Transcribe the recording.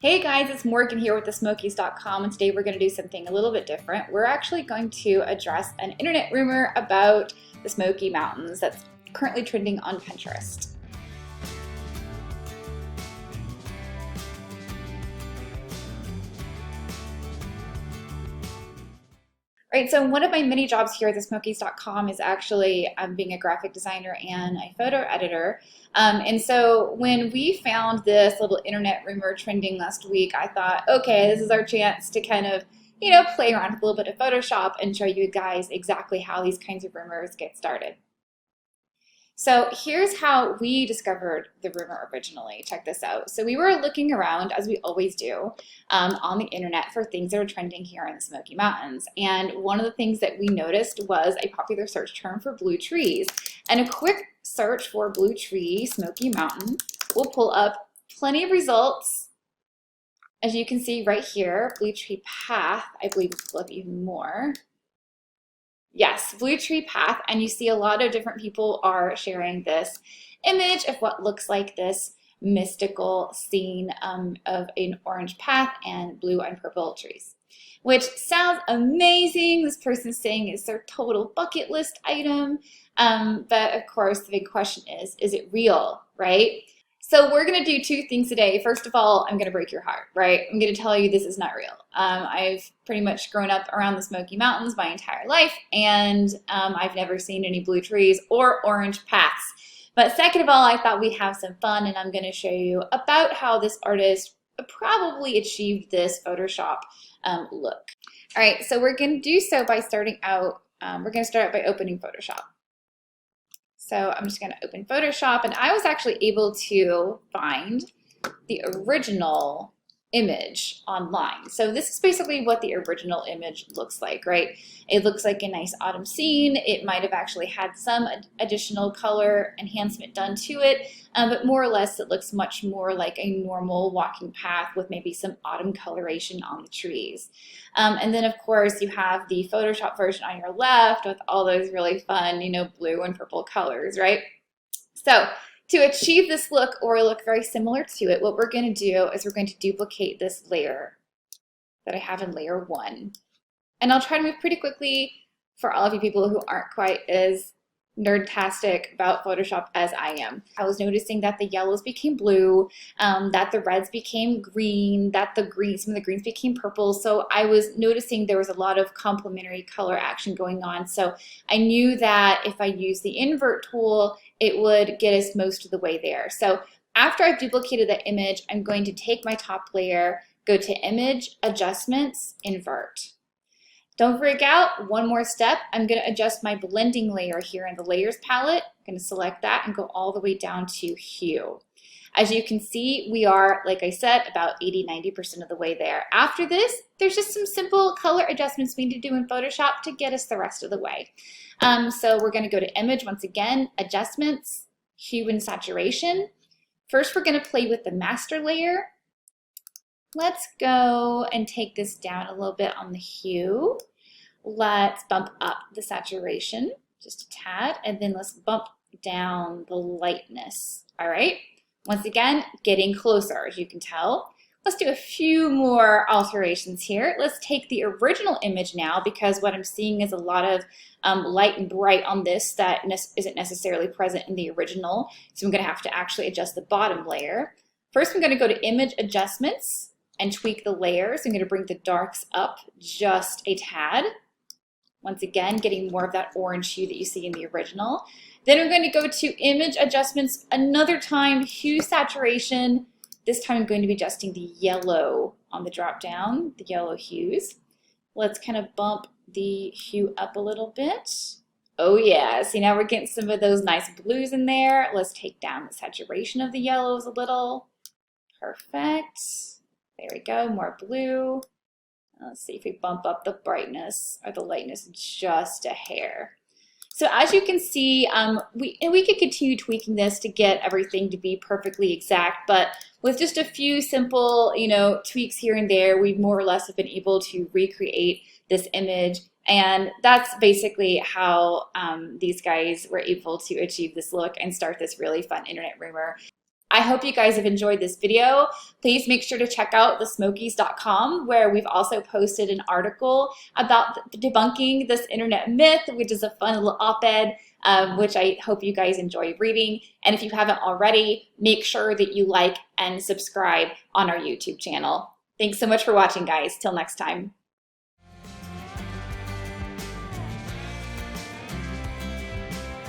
Hey guys, it's Morgan here with thesmokies.com, and today we're going to do something a little bit different. We're actually going to address an internet rumor about the Smoky Mountains that's currently trending on Pinterest. Right, so one of my many jobs here at thesmokies.com is actually being a graphic designer and a photo editor. And so when we found this little internet rumor trending last week, I thought, okay, this is our chance to kind of, play around with a little bit of Photoshop and show you guys exactly how these kinds of rumors get started. So here's how we discovered the rumor originally. Check this out. So we were looking around, as we always do, on the internet for things that are trending here in the Smoky Mountains. And one of the things that we noticed was a popular search term for blue trees. And a quick search for blue tree, Smoky Mountain, will pull up plenty of results. As you can see right here, blue tree path, I believe will pull up even more. Yes, blue tree path, and you see a lot of different people are sharing this image of what looks like this mystical scene of an orange path and blue and purple trees, which sounds amazing. This person's saying it's their total bucket list item, but of course the big question is it real, right? So we're going to do two things today. First of all, I'm going to break your heart, right? I'm going to tell you this is not real. I've pretty much grown up around the Smoky Mountains my entire life, and I've never seen any blue trees or orange paths. But second of all, I thought we'd have some fun, and I'm going to show you about how this artist probably achieved this Photoshop look. All right, so we're going to do so by starting out, we're going to start out by opening Photoshop. So I'm just going to open Photoshop, and I was actually able to find the original image online. So this is basically what the original image looks like, right? It looks like a nice autumn scene. It might have actually had some additional color enhancement done to it, but more or less it looks much more like a normal walking path with maybe some autumn coloration on the trees. And then of course you have the Photoshop version on your left with all those really fun, blue and purple colors, right? So to achieve this look or look very similar to it, what we're going to do is we're going to duplicate this layer that I have in layer 1. And I'll try to move pretty quickly for all of you people who aren't quite as nerd-tastic about Photoshop as I am. I was noticing that the yellows became blue, that the reds became green, that some of the greens became purple. So I was noticing there was a lot of complementary color action going on. So I knew that if I used the invert tool, it would get us most of the way there. So after I've duplicated the image, I'm going to take my top layer, go to Image, Adjustments, Invert. Don't freak out, one more step. I'm going to adjust my blending layer here in the Layers palette. I'm going to select that and go all the way down to Hue. As you can see, we are, like I said, about 80–90% of the way there. After this, there's just some simple color adjustments we need to do in Photoshop to get us the rest of the way. So we're going to go to Image once again, Adjustments, Hue and Saturation. First, we're going to play with the master layer. Let's go and take this down a little bit on the hue. Let's bump up the saturation just a tad, and then let's bump down the lightness. All right, once again, getting closer, as you can tell. Let's do a few more alterations here. Let's take the original image now, because what I'm seeing is a lot of light and bright on this that isn't necessarily present in the original. So I'm going to have to actually adjust the bottom layer. First, I'm going to go to Image Adjustments and tweak the layers. I'm going to bring the darks up just a tad. Once again, getting more of that orange hue that you see in the original. Then we're going to go to Image Adjustments another time, Hue Saturation. This time I'm going to be adjusting the yellow on the drop down, the yellow hues. Let's kind of bump the hue up a little bit. Oh yeah, see now we're getting some of those nice blues in there. Let's take down the saturation of the yellows a little. Perfect. There we go, more blue. Let's see if we bump up the brightness or the lightness just a hair. So as you can see, we could continue tweaking this to get everything to be perfectly exact, but with just a few simple, tweaks here and there, we more or less have been able to recreate this image. And that's basically how these guys were able to achieve this look and start this really fun internet rumor. I hope you guys have enjoyed this video. Please make sure to check out the Smokies.com, where we've also posted an article about debunking this internet myth, which is a fun little op-ed, which I hope you guys enjoy reading. And if you haven't already, make sure that you like and subscribe on our YouTube channel. Thanks so much for watching, guys. Till next time.